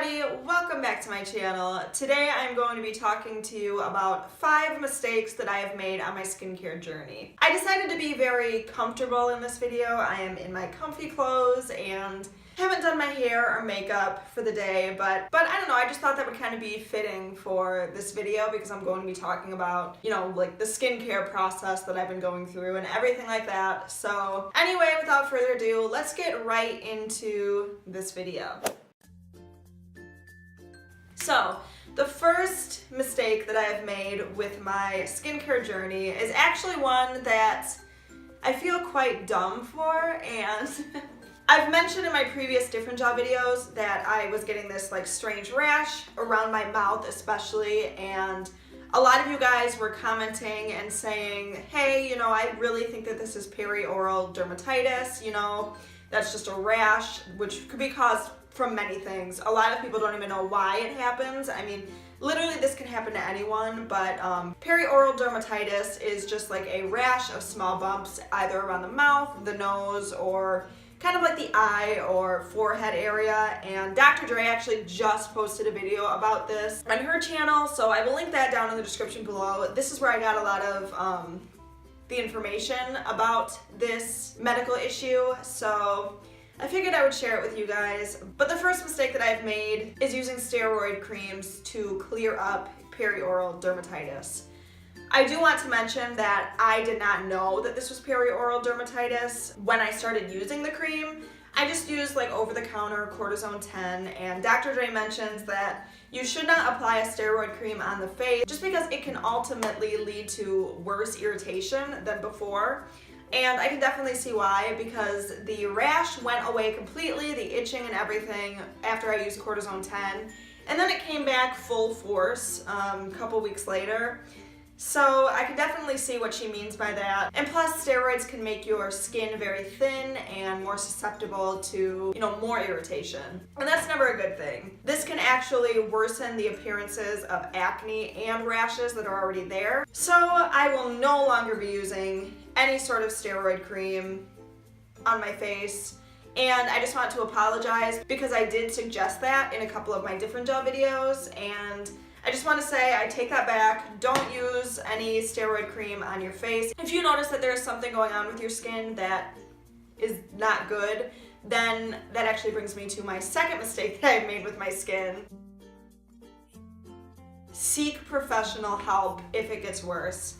everybody, welcome back to my channel. Today I'm going to be talking to you about 5 mistakes that I have made on my skincare journey. I decided to be very comfortable in this video. I am in my comfy clothes and haven't done my hair or makeup for the day, but I don't know, I just thought that would kind of be fitting for this video because I'm going to be talking about, like the skincare process that I've been going through and everything like that. So anyway, without further ado, let's get right into this video. So, the first mistake that I have made with my skincare journey is actually one that I feel quite dumb for, and I've mentioned in my previous different job videos that I was getting this like strange rash around my mouth especially, and a lot of you guys were commenting and saying, hey, I really think that this is perioral dermatitis, that's just a rash, which could be caused from many things. A lot of people don't even know why it happens. I mean, literally this can happen to anyone, but perioral dermatitis is just like a rash of small bumps either around the mouth, the nose, or kind of like the eye or forehead area. And Dr. Dre actually just posted a video about this on her channel, so I will link that down in the description below. This is where I got a lot of the information about this medical issue, so I figured I would share it with you guys. But the first mistake that I've made is using steroid creams to clear up perioral dermatitis. I do want to mention that I did not know that this was perioral dermatitis when I started using the cream. I just used like over-the-counter cortisone 10, and Dr. Dre mentions that you should not apply a steroid cream on the face just because it can ultimately lead to worse irritation than before. And I can definitely see why, because the rash went away completely, the itching and everything, after I used cortisone 10. And then it came back full force a couple weeks later. So I can definitely see what she means by that. And plus, steroids can make your skin very thin and more susceptible to, more irritation. And that's never a good thing. This can actually worsen the appearances of acne and rashes that are already there. So I will no longer be using any sort of steroid cream on my face. And I just want to apologize because I did suggest that in a couple of my different job videos, and I just want to say I take that back. Don't use any steroid cream on your face. If you notice that there's something going on with your skin that is not good, then that actually brings me to my second mistake that I've made with my skin. Seek professional help if it gets worse.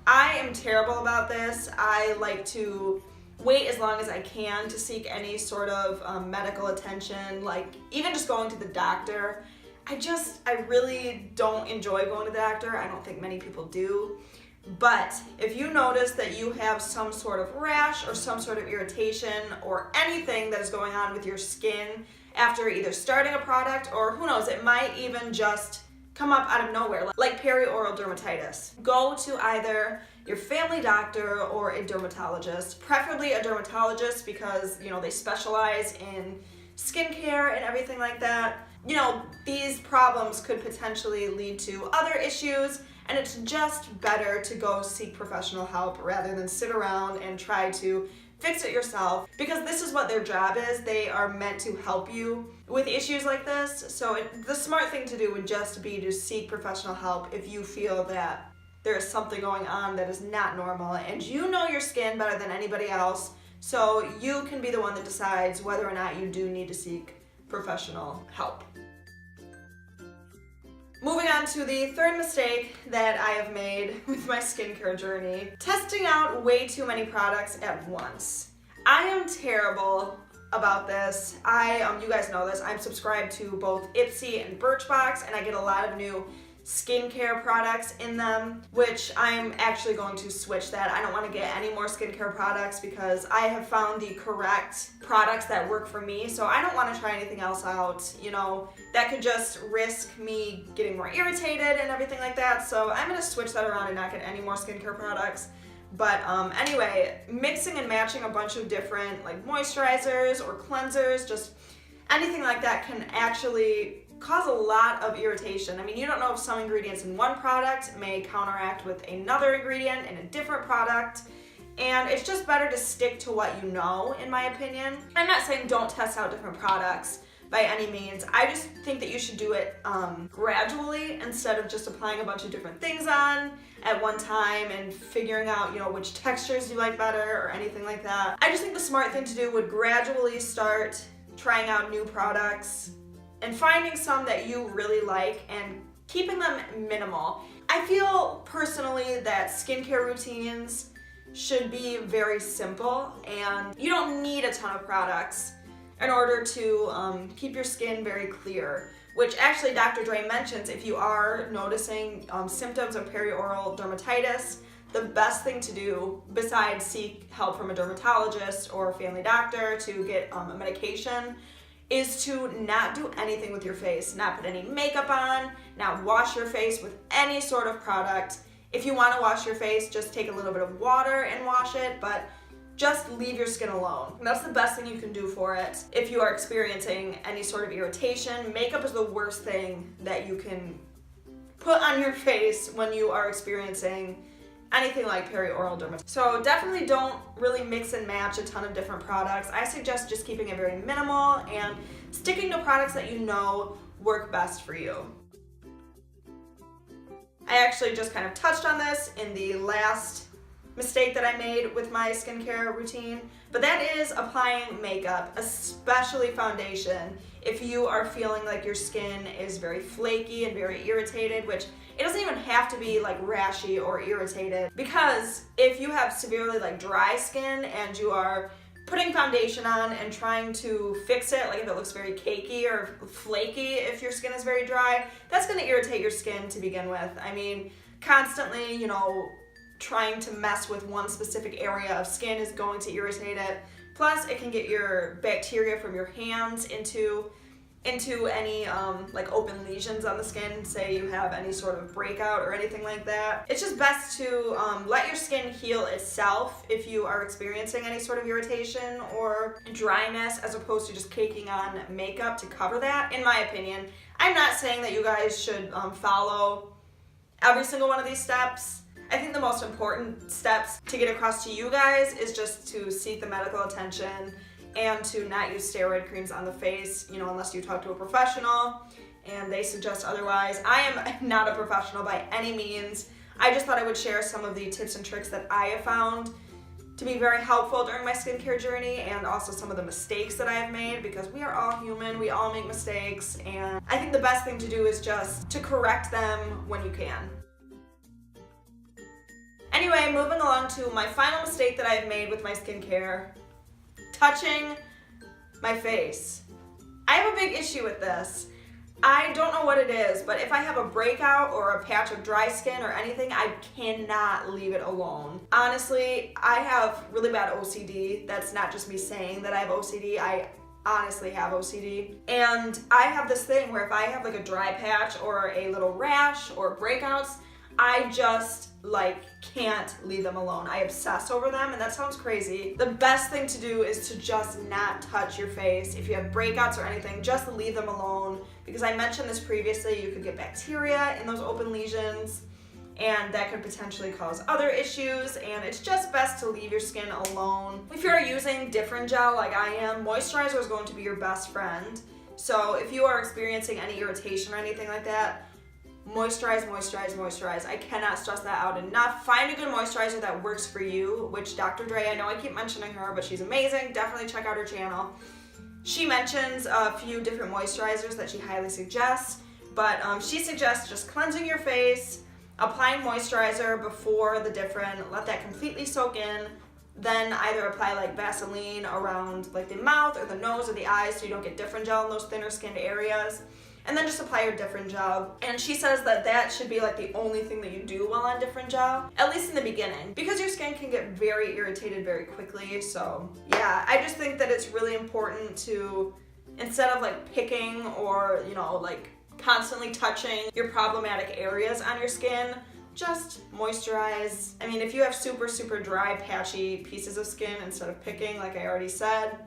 I am terrible about this. I like to wait as long as I can to seek any sort of medical attention, like even just going to the doctor. I really don't enjoy going to the doctor. I don't think many people do. But if you notice that you have some sort of rash or some sort of irritation or anything that is going on with your skin after either starting a product, or who knows, it might even just come up out of nowhere, like perioral dermatitis, go to either your family doctor or a dermatologist, preferably a dermatologist because, they specialize in skincare and everything like that. These problems could potentially lead to other issues, and it's just better to go seek professional help rather than sit around and try to fix it yourself, because this is what their job is. They are meant to help you with issues like this. So the smart thing to do would just be to seek professional help if you feel that there is something going on that is not normal, and you know your skin better than anybody else, so you can be the one that decides whether or not you do need to seek professional help. Moving on to the third mistake that I have made with my skincare journey, testing out way too many products at once. I am terrible about this. You guys know this, I'm subscribed to both Ipsy and Birchbox, and I get a lot of new skincare products in them, which I'm actually going to switch that. I don't want to get any more skincare products because I have found the correct products that work for me, so I don't want to try anything else out, that could just risk me getting more irritated and everything like that. So I'm going to switch that around and not get any more skincare products. But anyway, mixing and matching a bunch of different like moisturizers or cleansers, just anything like that can actually cause a lot of irritation. I mean, you don't know if some ingredients in one product may counteract with another ingredient in a different product, and it's just better to stick to what you know, in my opinion. I'm not saying don't test out different products, by any means. I just think that you should do it gradually instead of just applying a bunch of different things on at one time and figuring out, you know, which textures you like better or anything like that. I just think the smart thing to do would gradually start trying out new products and finding some that you really like and keeping them minimal. I feel personally that skincare routines should be very simple, and you don't need a ton of products in order to keep your skin very clear, which actually Dr. Dre mentions if you are noticing symptoms of perioral dermatitis, the best thing to do besides seek help from a dermatologist or a family doctor to get a medication is to not do anything with your face, not put any makeup on, not wash your face with any sort of product. If you want to wash your face, just take a little bit of water and wash it, but just leave your skin alone. And that's the best thing you can do for it. If you are experiencing any sort of irritation, makeup is the worst thing that you can put on your face when you are experiencing anything like perioral dermatitis. So definitely don't really mix and match a ton of different products. I suggest just keeping it very minimal and sticking to products that you know work best for you. I actually just kind of touched on this in the last mistake that I made with my skincare routine, but that is applying makeup, especially foundation, if you are feeling like your skin is very flaky and very irritated, which it doesn't even have to be like rashy or irritated, because if you have severely like dry skin and you are putting foundation on and trying to fix it, like if it looks very cakey or flaky, if your skin is very dry, that's going to irritate your skin to begin with. I mean, constantly, you know, trying to mess with one specific area of skin is going to irritate it. Plus, it can get your bacteria from your hands into any like open lesions on the skin, say you have any sort of breakout or anything like that. It's just best to let your skin heal itself if you are experiencing any sort of irritation or dryness, as opposed to just caking on makeup to cover that, in my opinion. I'm not saying that you guys should follow every single one of these steps. I think the most important steps to get across to you guys is just to seek the medical attention and to not use steroid creams on the face, you know, unless you talk to a professional and they suggest otherwise. I am not a professional by any means. I just thought I would share some of the tips and tricks that I have found to be very helpful during my skincare journey, and also some of the mistakes that I have made, because we are all human, we all make mistakes, and I think the best thing to do is just to correct them when you can. Anyway, moving along to my final mistake that I've made with my skincare, touching my face. I have a big issue with this. I don't know what it is, but if I have a breakout or a patch of dry skin or anything, I cannot leave it alone. Honestly, I have really bad OCD. That's not just me saying that I have OCD. I honestly have OCD. And I have this thing where if I have like a dry patch or a little rash or breakouts, I just can't leave them alone. I obsess over them, and that sounds crazy. The best thing to do is to just not touch your face. If you have breakouts or anything, just leave them alone, because I mentioned this previously, you could get bacteria in those open lesions, and that could potentially cause other issues, and it's just best to leave your skin alone. If you're using different gel like I am, moisturizer is going to be your best friend. So if you are experiencing any irritation or anything like that, moisturize, moisturize, moisturize. I cannot stress that out enough. Find a good moisturizer that works for you, which Dr. Dre, I know I keep mentioning her, but she's amazing. Definitely check out her channel. She mentions a few different moisturizers that she highly suggests, but she suggests just cleansing your face, applying moisturizer before the different, let that completely soak in, then either apply like Vaseline around like the mouth or the nose or the eyes so you don't get different gel in those thinner skinned areas. And then just apply your different gel. And she says that that should be like the only thing that you do while on different gel, at least in the beginning, because your skin can get very irritated very quickly. So yeah, I just think that it's really important to, instead of like picking or, you know, like constantly touching your problematic areas on your skin, just moisturize. I mean, if you have super, super dry, patchy pieces of skin, instead of picking, like I already said,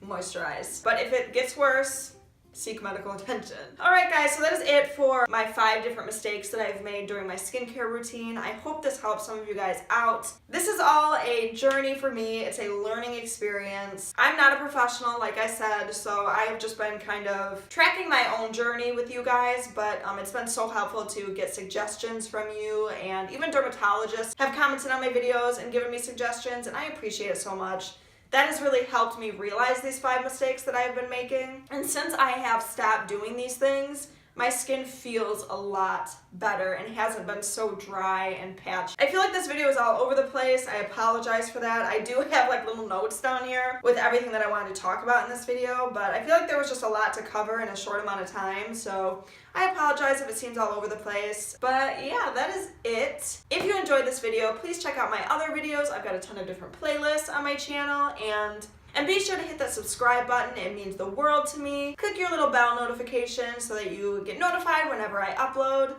moisturize. But if it gets worse, seek medical attention. Alright guys, so that is it for my 5 different mistakes that I've made during my skincare routine. I hope this helps some of you guys out. This is all a journey for me. It's a learning experience. I'm not a professional, like I said, so I've just been kind of tracking my own journey with you guys, but it's been so helpful to get suggestions from you, and even dermatologists have commented on my videos and given me suggestions, and I appreciate it so much. That has really helped me realize these 5 mistakes that I've been making. And since I have stopped doing these things, my skin feels a lot better and hasn't been so dry and patchy. I feel like this video is all over the place. I apologize for that. I do have like little notes down here with everything that I wanted to talk about in this video, but I feel like there was just a lot to cover in a short amount of time, so I apologize if it seems all over the place. But yeah, that is it. If you enjoyed this video, please check out my other videos. I've got a ton of different playlists on my channel, and be sure to hit that subscribe button. It means the world to me. Click your little bell notification so that you get notified whenever I upload.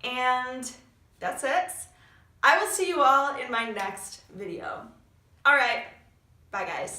And that's it. I will see you all in my next video. Alright, bye guys.